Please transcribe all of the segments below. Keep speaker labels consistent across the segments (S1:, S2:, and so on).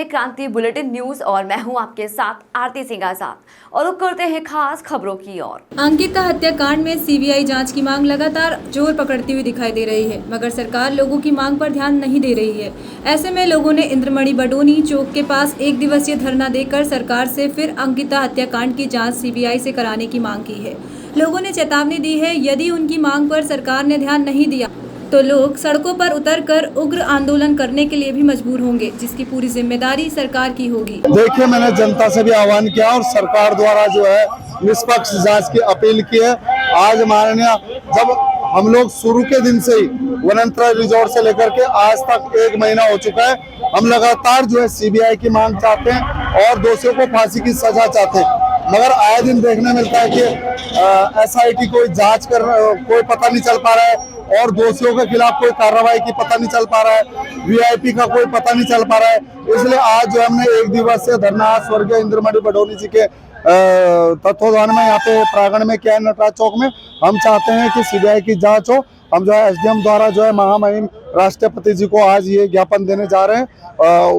S1: हैं क्रांति bulletin news और मैं हूं आपके साथ आरती सिंह आजाद और रुक करते हैं खास खबरों की ओर।
S2: अंकिता हत्याकांड में सीबीआई जांच की मांग लगातार जोर पकड़ती हुई दिखाई दे रही है, मगर सरकार लोगों की मांग पर ध्यान नहीं दे रही है। ऐसे में लोगों ने इंद्रमणि बडोनी चौक के पास 1 दिवसीय धरना देकर सरकार से फिर अंकिता हत्याकांड की जाँच सीबीआई से कराने की मांग की है। लोगों ने चेतावनी दी है, यदि उनकी मांग पर सरकार ने ध्यान नहीं दिया तो लोग सड़कों पर उतरकर उग्र आंदोलन करने के लिए भी मजबूर होंगे, जिसकी पूरी जिम्मेदारी सरकार की होगी।
S3: देखिए, मैंने जनता से भी आह्वान किया और सरकार द्वारा जो है निष्पक्ष जांच की अपील की है। आज माननीय जब हम लोग शुरू के दिन से ही वनांचल रिजॉर्ट से लेकर के आज तक 1 महीना हो चुका है, हम लगातार जो है सीबीआई की मांग चाहते हैं और दोषियों को फांसी की सजा चाहते हैं, मगर आए दिन देखने मिलता है कि एसआईटी कोई जांच कर कोई पता नहीं चल पा रहा है और दोषियों के खिलाफ कोई कार्रवाई की पता नहीं चल पा रहा है, वीआईपी का कोई पता नहीं चल पा रहा है। इसलिए आज जो हमने 1 दिवसीय धरना स्वर्गीय इंद्रमणि बडोनी जी के तत्वाधान में यहाँ पे प्रांगण में किया है, नटराज चौक में। हम चाहते हैं कि सीबीआई की जांच हो। हम जो है एसडीएम द्वारा जो है महामहिम राष्ट्रपति जी को आज ये ज्ञापन देने जा रहे हैं।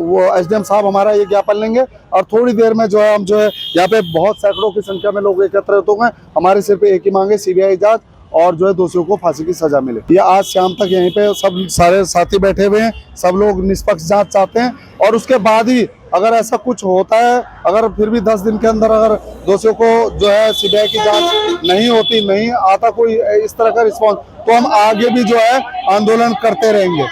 S3: वो एसडीएम साहब हमारा ये ज्ञापन लेंगे और थोड़ी देर में जो है हम जो है यहाँ पे बहुत सैकड़ों की संख्या में लोग एकत्रित हो गए। हमारे सिर्फ एक ही मांग है, सीबीआई जांच और जो है दोषियों को फांसी की सजा मिले। ये आज शाम तक यहीं पे सब सारे साथी बैठे हुए हैं, सब लोग निष्पक्ष जांच चाहते हैं और उसके बाद ही अगर ऐसा कुछ होता है, अगर फिर भी 10 दिन के अंदर अगर दोषियों को जो है सीबीआई की जांच नहीं होती, नहीं आता कोई इस तरह का रिस्पॉन्स, तो हम आगे भी जो है आंदोलन करते रहेंगे।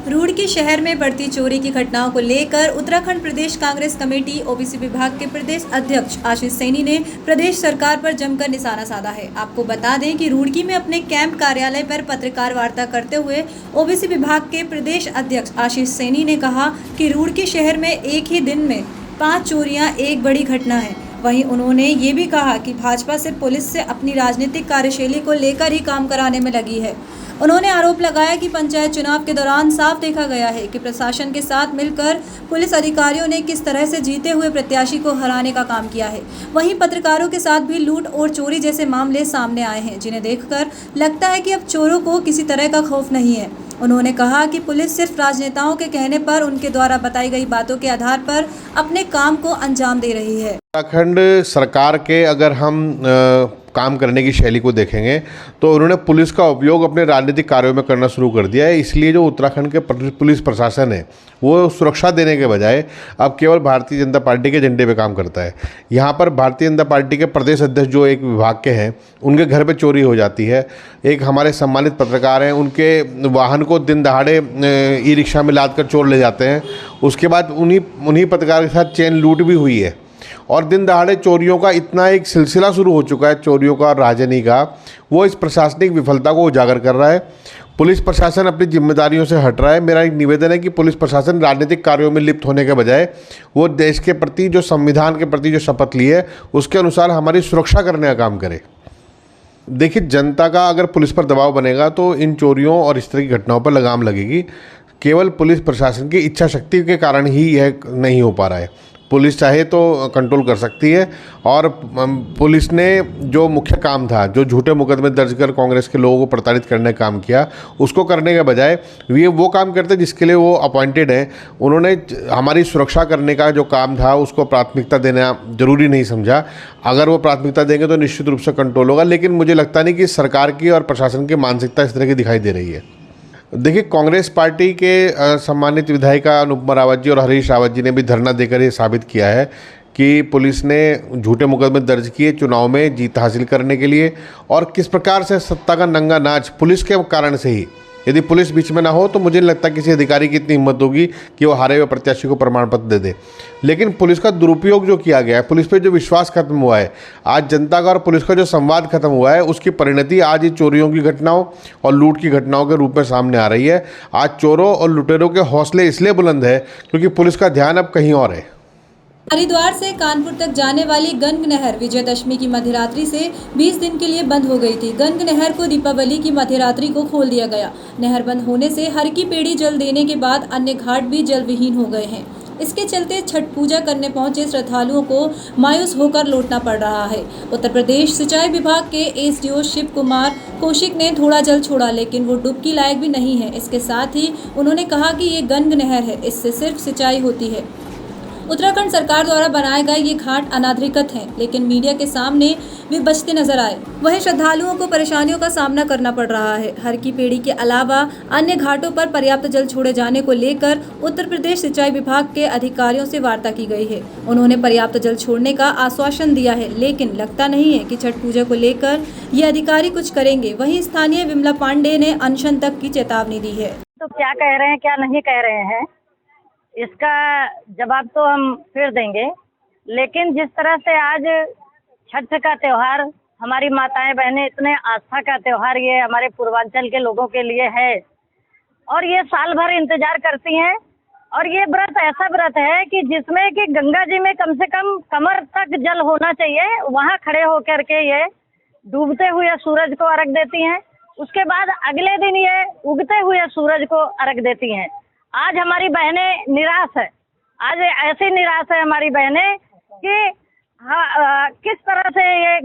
S2: रुड़की शहर में बढ़ती चोरी की घटनाओं को लेकर उत्तराखंड प्रदेश कांग्रेस कमेटी ओबीसी विभाग के प्रदेश अध्यक्ष आशीष सैनी ने प्रदेश सरकार पर जमकर निशाना साधा है। आपको बता दें कि रुड़की में अपने कैंप कार्यालय पर पत्रकार वार्ता करते हुए ओबीसी विभाग के प्रदेश अध्यक्ष आशीष सैनी ने कहा कि रुड़की शहर में एक ही दिन में 5 चोरियां एक बड़ी घटना है। वहीं उन्होंने ये भी कहा कि भाजपा सिर्फ पुलिस से अपनी राजनीतिक कार्यशैली को लेकर ही काम कराने में लगी है। उन्होंने आरोप लगाया कि पंचायत चुनाव के दौरान साफ देखा गया है कि प्रशासन के साथ मिलकर पुलिस अधिकारियों ने किस तरह से जीते हुए प्रत्याशी को हराने का काम किया है। वहीं पत्रकारों के साथ भी लूट और चोरी जैसे मामले सामने आए हैं, जिन्हें देखकर लगता है कि अब चोरों को किसी तरह का खौफ नहीं है। उन्होंने कहा कि पुलिस सिर्फ राजनेताओं के कहने पर उनके द्वारा बताई गई बातों के आधार पर अपने काम को अंजाम दे रही है।
S4: उत्तराखंड सरकार के अगर हम काम करने की शैली को देखेंगे तो उन्होंने पुलिस का उपयोग अपने राजनीतिक कार्यों में करना शुरू कर दिया है। इसलिए जो उत्तराखंड के पुलिस प्रशासन है वो सुरक्षा देने के बजाय अब केवल भारतीय जनता पार्टी के झंडे पे काम करता है। यहाँ पर भारतीय जनता पार्टी के प्रदेश अध्यक्ष जो एक विभाग के हैं, उनके घर पे चोरी हो जाती है। एक हमारे सम्मानित पत्रकार हैं, उनके वाहन को दिन दहाड़े ई रिक्शा में लाद कर चोर ले जाते हैं। उसके बाद उन्हीं पत्रकार के साथ चेन लूट भी हुई है और दिन दहाड़े चोरियों का इतना एक सिलसिला शुरू हो चुका है, चोरियों का और राजनी का, वो इस प्रशासनिक विफलता को उजागर कर रहा है। पुलिस प्रशासन अपनी जिम्मेदारियों से हट रहा है। मेरा एक निवेदन है कि पुलिस प्रशासन राजनीतिक कार्यों में लिप्त होने के बजाय वो देश के प्रति, जो संविधान के प्रति जो शपथ ली है, उसके अनुसार हमारी सुरक्षा करने का काम करे। देखिए, जनता का अगर पुलिस पर दबाव बनेगा तो इन चोरियों और इस तरह की घटनाओं पर लगाम लगेगी। केवल पुलिस प्रशासन की इच्छा शक्ति के कारण ही यह नहीं हो पा रहा है। पुलिस चाहे तो कंट्रोल कर सकती है और पुलिस ने जो मुख्य काम था, जो झूठे मुकदमे दर्ज कर कांग्रेस के लोगों को प्रताड़ित करने का काम किया, उसको करने के बजाय वे वो काम करते जिसके लिए वो अपॉइंटेड हैं। उन्होंने हमारी सुरक्षा करने का जो काम था उसको प्राथमिकता देना जरूरी नहीं समझा। अगर वो प्राथमिकता देंगे तो निश्चित रूप से कंट्रोल होगा, लेकिन मुझे लगता नहीं कि सरकार की और प्रशासन की मानसिकता इस तरह की दिखाई दे रही है। देखिए, कांग्रेस पार्टी के सम्मानित विधायिका अनुपमा रावत जी और हरीश रावत जी ने भी धरना देकर ये साबित किया है कि पुलिस ने झूठे मुकदमे दर्ज किए चुनाव में जीत हासिल करने के लिए, और किस प्रकार से सत्ता का नंगा नाच पुलिस के कारण से ही, यदि पुलिस बीच में ना हो तो मुझे नहीं लगता किसी अधिकारी की इतनी हिम्मत होगी कि वो हारे हुए प्रत्याशी को प्रमाण पत्र दे दे। लेकिन पुलिस का दुरुपयोग जो किया गया है, पुलिस पे जो विश्वास खत्म हुआ है, आज जनता का और पुलिस का जो संवाद खत्म हुआ है, उसकी परिणति आज ये चोरियों की घटनाओं और लूट की घटनाओं के रूप में सामने आ रही है। आज चोरों और लुटेरों के हौसले इसलिए बुलंद है क्योंकि पुलिस का ध्यान अब कहीं और है।
S2: हरिद्वार से कानपुर तक जाने वाली गंग नहर विजयदशमी की मध्यरात्रि से 20 दिन के लिए बंद हो गई थी। गंग नहर को दीपावली की मध्यरात्रि को खोल दिया गया। नहर बंद होने से हर की पेड़ी जल देने के बाद अन्य घाट भी जल विहीन हो गए हैं। इसके चलते छठ पूजा करने पहुंचे श्रद्धालुओं को मायूस होकर लौटना पड़ रहा है। उत्तर प्रदेश सिंचाई विभाग के एसडीओ शिव कुमार कौशिक ने थोड़ा जल छोड़ा, लेकिन वो डुबकी लायक भी नहीं है। इसके साथ ही उन्होंने कहा कि ये गंग नहर है, इससे सिर्फ सिंचाई होती है। उत्तराखंड सरकार द्वारा बनाए गए ये घाट अनाधिकृत हैं, लेकिन मीडिया के सामने वे बचते नजर आए। वहीं श्रद्धालुओं को परेशानियों का सामना करना पड़ रहा है। हर की पेड़ी के अलावा अन्य घाटों पर पर्याप्त जल छोड़े जाने को लेकर उत्तर प्रदेश सिंचाई विभाग के अधिकारियों से वार्ता की गई है। उन्होंने पर्याप्त जल छोड़ने का आश्वासन दिया है, लेकिन लगता नहीं है कि छठ पूजा को लेकर ये अधिकारी कुछ करेंगे। वहीं स्थानीय विमला पांडे ने अनशन तक की चेतावनी दी है।
S5: तो क्या कह रहे हैं, क्या नहीं कह रहे हैं, इसका जवाब तो हम फिर देंगे। लेकिन जिस तरह से आज छठ का त्योहार हमारी माताएं बहनें, इतने आस्था का त्योहार ये हमारे पूर्वांचल के लोगों के लिए है और ये साल भर इंतजार करती हैं। और ये व्रत ऐसा व्रत है कि जिसमें कि गंगा जी में कम से कम कमर तक जल होना चाहिए। वहाँ खड़े होकर के ये डूबते हुए सूरज को अर्घ देती हैं। उसके बाद अगले दिन ये उगते हुए सूरज को अर्घ देती हैं। आज हमारी बहनें निराश है, आज ऐसी निराश है हमारी बहनें कि किस तरह से ये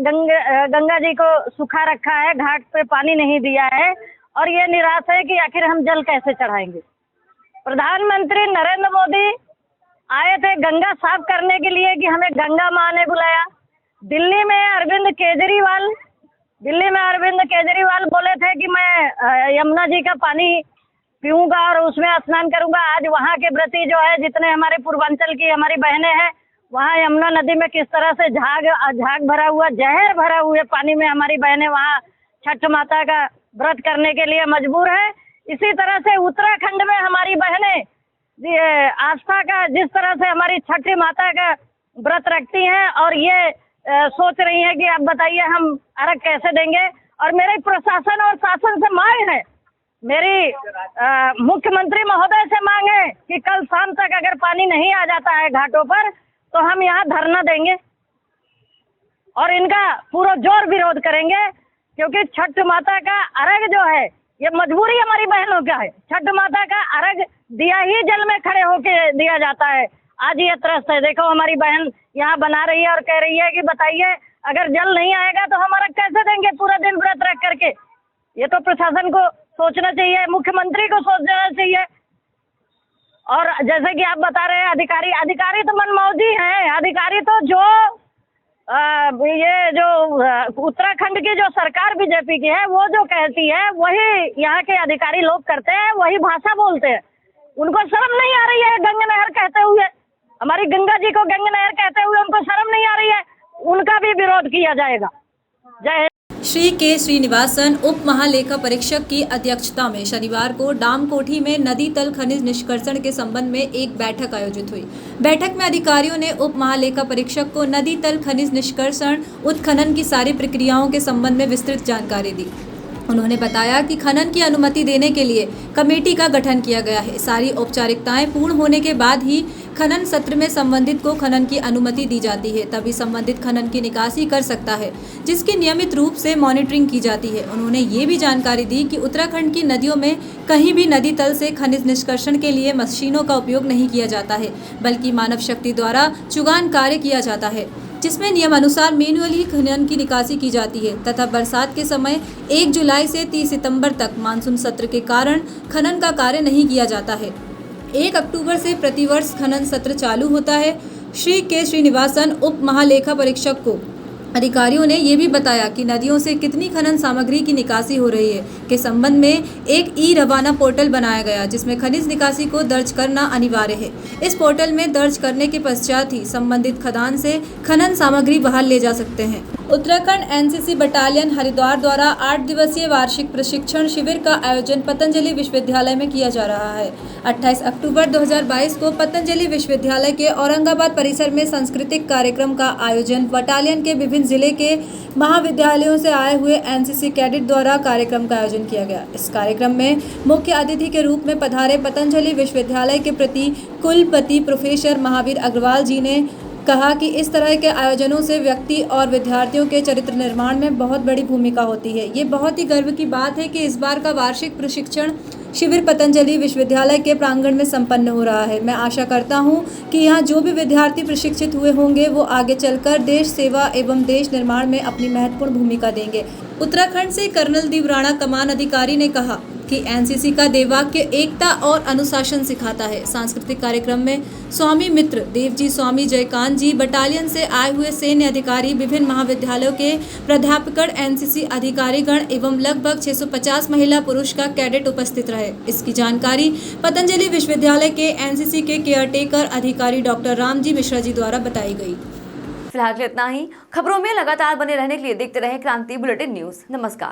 S5: गंगा जी को सुखा रखा है, घाट पे पानी नहीं दिया है और ये निराश है कि आखिर हम जल कैसे चढ़ाएंगे। प्रधानमंत्री नरेंद्र मोदी आए थे गंगा साफ करने के लिए कि हमें गंगा माँ ने बुलाया। दिल्ली में अरविंद केजरीवाल बोले थे कि मैं यमुना जी का पानी पीऊंगा और उसमें स्नान करूंगा। आज वहाँ के व्रती जो है, जितने हमारे पूर्वांचल की हमारी बहनें हैं, वहाँ यमुना नदी में किस तरह से झाग भरा हुआ, जहर भरा हुए पानी में हमारी बहनें वहाँ छठ माता का व्रत करने के लिए मजबूर है। इसी तरह से उत्तराखंड में हमारी बहनें आस्था का जिस तरह से हमारी छठ माता का व्रत रखती हैं और ये सोच रही हैं कि अब बताइए हम अर्घ कैसे देंगे। और मेरे प्रशासन और शासन से मांग है, मेरी मुख्यमंत्री महोदय से मांग है कि कल शाम तक अगर पानी नहीं आ जाता है घाटों पर तो हम यहाँ धरना देंगे और इनका पूरा जोर विरोध करेंगे। क्योंकि छठ माता का अर्घ जो है ये मजबूरी हमारी बहनों का है। छठ माता का अर्घ दिया ही जल में खड़े होके दिया जाता है। आज ये त्रस्त है, देखो हमारी बहन यहाँ बना रही है और कह रही है कि बताइए अगर जल नहीं आएगा तो हम अर्घ कैसे देंगे पूरा दिन व्रत रख करके। ये तो प्रशासन को सोचना चाहिए, मुख्यमंत्री को सोचना चाहिए। और जैसे कि आप बता रहे हैं अधिकारी तो मनमौजी हैं। अधिकारी तो जो ये जो उत्तराखंड की जो सरकार बीजेपी की है वो जो कहती है वही यहाँ के अधिकारी लोग करते हैं, वही भाषा बोलते हैं। उनको शर्म नहीं आ रही है गंगा नहर कहते हुए, हमारी गंगा जी को गंगा नहर कहते हुए उनको शर्म नहीं आ रही है। उनका भी विरोध किया जाएगा। जय
S2: श्री के श्रीनिवासन उप महालेखा परीक्षक की अध्यक्षता में शनिवार को डामकोठी में नदी तल खनिज निष्कर्षण के संबंध में एक बैठक आयोजित हुई। बैठक में अधिकारियों ने उप महालेखा परीक्षक को नदी तल खनिज निष्कर्षण उत्खनन की सारी प्रक्रियाओं के संबंध में विस्तृत जानकारी दी। उन्होंने बताया कि खनन की अनुमति देने के लिए कमेटी का गठन किया गया है। सारी औपचारिकताएं पूर्ण होने के बाद ही खनन सत्र में संबंधित को खनन की अनुमति दी जाती है, तभी संबंधित खनन की निकासी कर सकता है, जिसकी नियमित रूप से मॉनिटरिंग की जाती है। उन्होंने ये भी जानकारी दी कि उत्तराखंड की नदियों में कहीं भी नदी तल से खनिज निष्कर्षण के लिए मशीनों का उपयोग नहीं किया जाता है, बल्कि मानव शक्ति द्वारा चुगान कार्य किया जाता है, जिसमें नियमानुसार मैन्युअली खनन की निकासी की जाती है तथा बरसात के समय 1 जुलाई से 30 सितंबर तक मानसून सत्र के कारण खनन का कार्य नहीं किया जाता है। 1 अक्टूबर से प्रतिवर्ष खनन सत्र चालू होता है। श्री के श्रीनिवासन उप महालेखा परीक्षक को अधिकारियों ने ये भी बताया कि नदियों से कितनी खनन सामग्री की निकासी हो रही है के संबंध में एक ई-रवाना पोर्टल बनाया गया, जिसमें खनिज निकासी को दर्ज करना अनिवार्य है। इस पोर्टल में दर्ज करने के पश्चात ही संबंधित खदान से खनन सामग्री बाहर ले जा सकते हैं। उत्तराखंड एनसीसी बटालियन हरिद्वार द्वारा 8 दिवसीय वार्षिक प्रशिक्षण शिविर का आयोजन पतंजलि विश्वविद्यालय में किया जा रहा है। 28 अक्टूबर 2022 को पतंजलि विश्वविद्यालय के औरंगाबाद परिसर में सांस्कृतिक कार्यक्रम का आयोजन बटालियन के विभिन्न जिले के महाविद्यालयों से आए हुए एनसीसी कैडेट द्वारा कार्यक्रम का आयोजन किया गया। इस कार्यक्रम में मुख्य अतिथि के रूप में पधारे पतंजलि विश्वविद्यालय के प्रति कुलपति प्रोफेसर महावीर अग्रवाल जी ने कहा कि इस तरह के आयोजनों से व्यक्ति और विद्यार्थियों के चरित्र निर्माण में बहुत बड़ी भूमिका होती है। ये बहुत ही गर्व की बात है कि इस बार का वार्षिक प्रशिक्षण शिविर पतंजलि विश्वविद्यालय के प्रांगण में संपन्न हो रहा है। मैं आशा करता हूं कि यहाँ जो भी विद्यार्थी प्रशिक्षित हुए होंगे वो आगे चलकर देश सेवा एवं देश निर्माण में अपनी महत्वपूर्ण भूमिका देंगे। उत्तराखंड से कर्नल दीव राणा कमान अधिकारी ने कहा जबकि एनसीसी का देवाक्य एकता और अनुशासन सिखाता है। सांस्कृतिक कार्यक्रम में स्वामी मित्र देव जी, स्वामी जयकांत जी, बटालियन से आए हुए सैन्य अधिकारी, विभिन्न महाविद्यालयों के प्राध्यापकगण, एनसीसी अधिकारीगण एवं लगभग 650 महिला पुरुष का कैडेट उपस्थित रहे। इसकी जानकारी पतंजलि विश्वविद्यालय के एनसीसी के केयरटेकर अधिकारी डॉक्टर रामजी मिश्रा जी द्वारा बताई गई।
S1: फिलहाल इतना ही। खबरों में लगातार बने रहने के लिए देखते रहे क्रांति बुलेटिन न्यूज। नमस्कार।